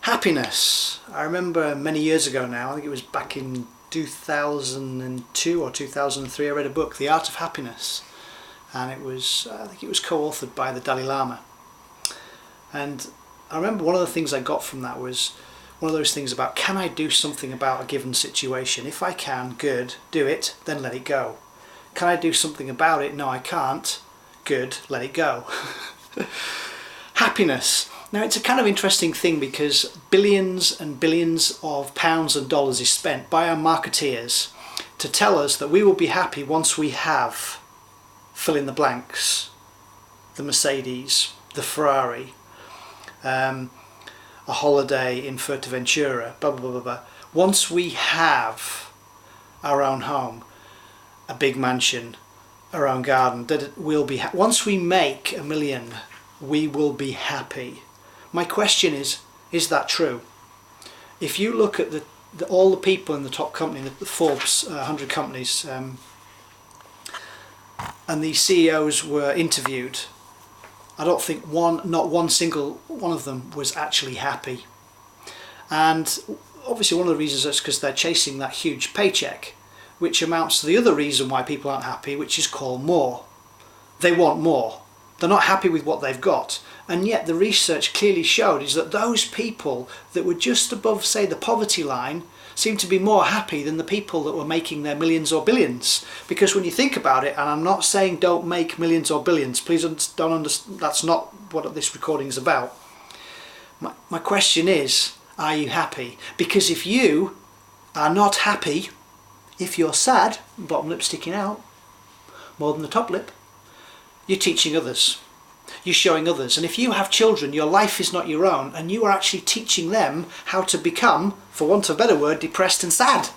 Happiness. I remember many years ago now, I think it was back in 2002 or 2003, I read a book, The Art of Happiness, and it was, I think it was co-authored by the Dalai Lama. And I remember one of the things I got from that was one of those things about, can I do something about a given situation? If I can, good, do it, then let it go. Can I do something about it? No, I can't. Good, let it go. Happiness. Now it's a kind of interesting thing because billions and billions of pounds and dollars is spent by our marketeers to tell us that we will be happy once we have, fill in the blanks, the Mercedes, the Ferrari, a holiday in Fuerteventura, blah blah blah blah blah. Once we have our own home, a big mansion, our own garden, that we'll be once we make $1 million, we will be happy. My question is that true? If you look at all the people in the top company, the Forbes 100 companies, and these CEOs were interviewed, I don't think not one single one of them was actually happy. And obviously one of the reasons is because they're chasing that huge paycheck, which amounts to the other reason why people aren't happy, which is called more. They want more. They're not happy with what they've got. And yet the research clearly showed is that those people that were just above, say, the poverty line seem to be more happy than the people that were making their millions or billions. Because when you think about it, and I'm not saying don't make millions or billions, please don't understand, that's not what this recording is about. My question is, are you happy? Because if you are not happy, if you're sad, bottom lip sticking out, more than the top lip, you're teaching others. You're showing others. And if you have children, your life is not your own, and you are actually teaching them how to become, for want of a better word, depressed and sad.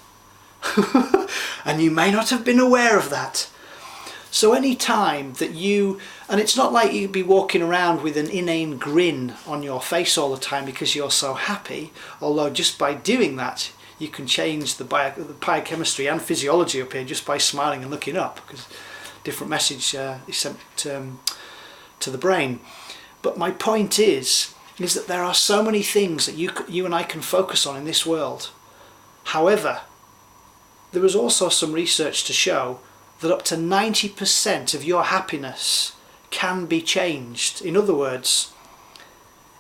And you may not have been aware of that. So any time that you, and it's not like you'd be walking around with an inane grin on your face all the time because you're so happy, although just by doing that, you can change the biochemistry and physiology up here just by smiling and looking up, because different message is sent to the brain. But my point is that there are so many things that you and I can focus on in this world. However, there was also some research to show that up to 90% of your happiness can be changed. In other words,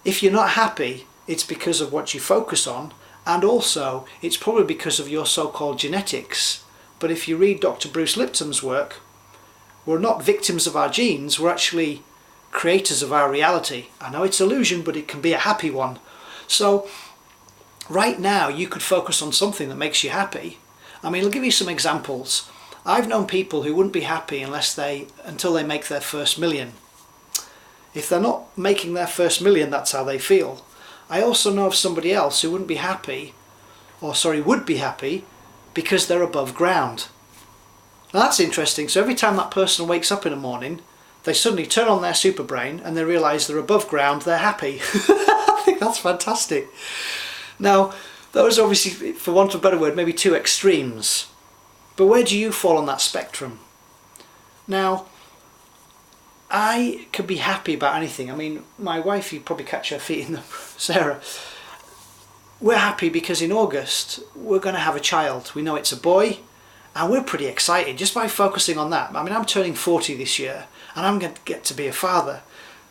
if you're not happy, it's because of what you focus on, and also it's probably because of your so-called genetics. But if you read Dr. Bruce Lipton's work, we're not victims of our genes, we're actually creators of our reality. I know it's illusion, but it can be a happy one. So right now you could focus on something that makes you happy. I mean, I'll give you some examples. I've known people who wouldn't be happy until they make their first $1 million. If they're not making their first $1 million, that's how they feel. I also know of somebody else who would be happy because they're above ground. Now that's interesting. So every time that person wakes up in the morning, they suddenly turn on their super brain and they realise they're above ground, they're happy. I think that's fantastic. Now, those are obviously, for want of a better word, maybe two extremes. But where do you fall on that spectrum? Now, I could be happy about anything. I mean, my wife, you'd probably catch her feet in the... Sarah. We're happy because in August, we're going to have a child. We know it's a boy, and we're pretty excited just by focusing on that. I mean, I'm turning 40 this year, and I'm going to get to be a father.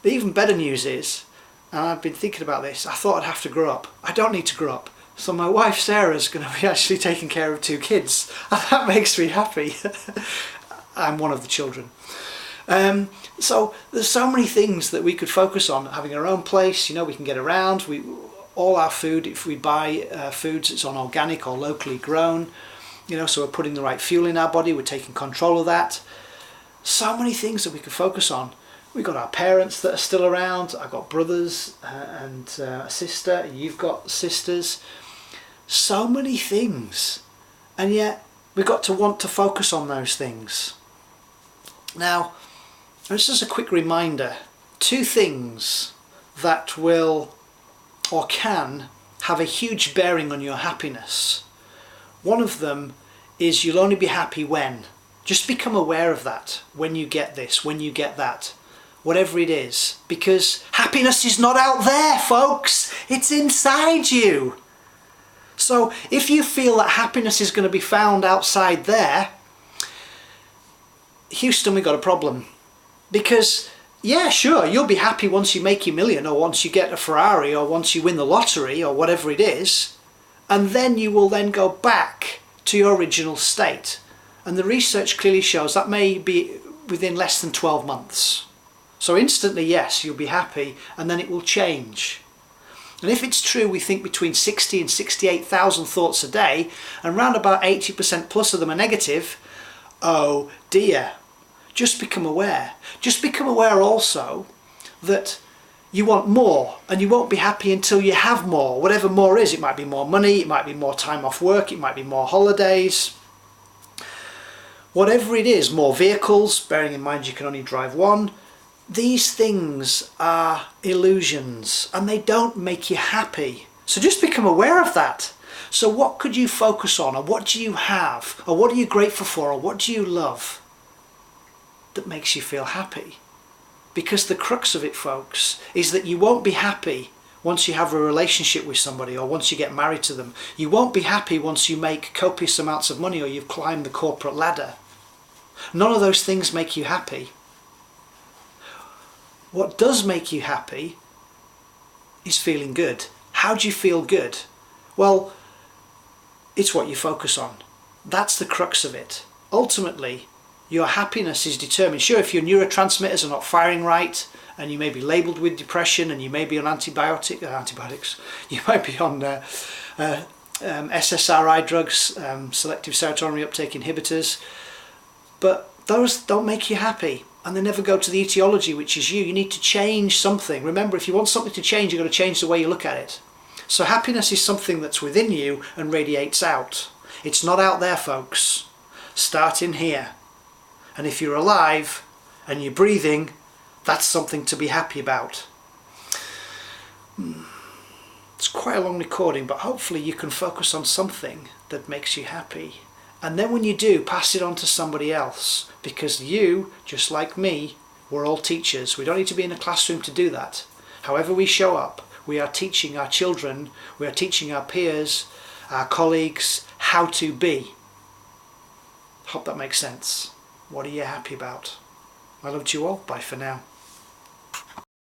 The even better news is, and I've been thinking about this, I thought I'd have to grow up. I don't need to grow up. So my wife Sarah's going to be actually taking care of 2 kids. And that makes me happy. I'm one of the children. So there's so many things that we could focus on. Having our own place, you know, we can get around. All our food, if we buy foods, it's on organic or locally grown. You know, so we're putting the right fuel in our body. We're taking control of that. So many things that we could focus on. We've got our parents that are still around. I've got brothers and a sister. You've got sisters. So many things. And yet we've got to want to focus on those things. Now, this is a quick reminder. 2 things that will or can have a huge bearing on your happiness. One of them is you'll only be happy when. Just become aware of that. When you get this, when you get that. Whatever it is. Because happiness is not out there, folks. It's inside you. So if you feel that happiness is going to be found outside there, Houston, we've got a problem. Because, yeah, sure, you'll be happy once you make your million, or once you get a Ferrari, or once you win the lottery, or whatever it is. And then you will then go back to your original state. And the research clearly shows that may be within less than 12 months. So instantly, yes, you'll be happy, and then it will change. And if it's true, we think between 60 and 68,000 thoughts a day, and around about 80% plus of them are negative, oh dear. Just become aware. Just become aware also that you want more, and you won't be happy until you have more. Whatever more is, it might be more money, it might be more time off work, it might be more holidays. Whatever it is, more vehicles, bearing in mind you can only drive one. These things are illusions, and they don't make you happy. So just become aware of that. So what could you focus on, or what do you have, or what are you grateful for, or what do you love that makes you feel happy? Because the crux of it, folks, is that you won't be happy once you have a relationship with somebody, or once you get married to them. You won't be happy once you make copious amounts of money, or you've climbed the corporate ladder. None of those things make you happy. What does make you happy is feeling good. How do you feel good? Well, it's what you focus on. That's the crux of it. Ultimately, your happiness is determined. Sure, if your neurotransmitters are not firing right, and you may be labelled with depression, and you may be on antibiotics, you might be on SSRI drugs, selective serotonin uptake inhibitors, but those don't make you happy. And they never go to the etiology, which is you. You need to change something. Remember, if you want something to change, you've got to change the way you look at it. So happiness is something that's within you and radiates out. It's not out there, folks. Start in here. And if you're alive and you're breathing, that's something to be happy about. It's quite a long recording, but hopefully you can focus on something that makes you happy. And then when you do, pass it on to somebody else, because you, just like me, we're all teachers. We don't need to be in a classroom to do that. However we show up, we are teaching our children, we are teaching our peers, our colleagues, how to be. Hope that makes sense. What are you happy about? I love you all. Bye for now.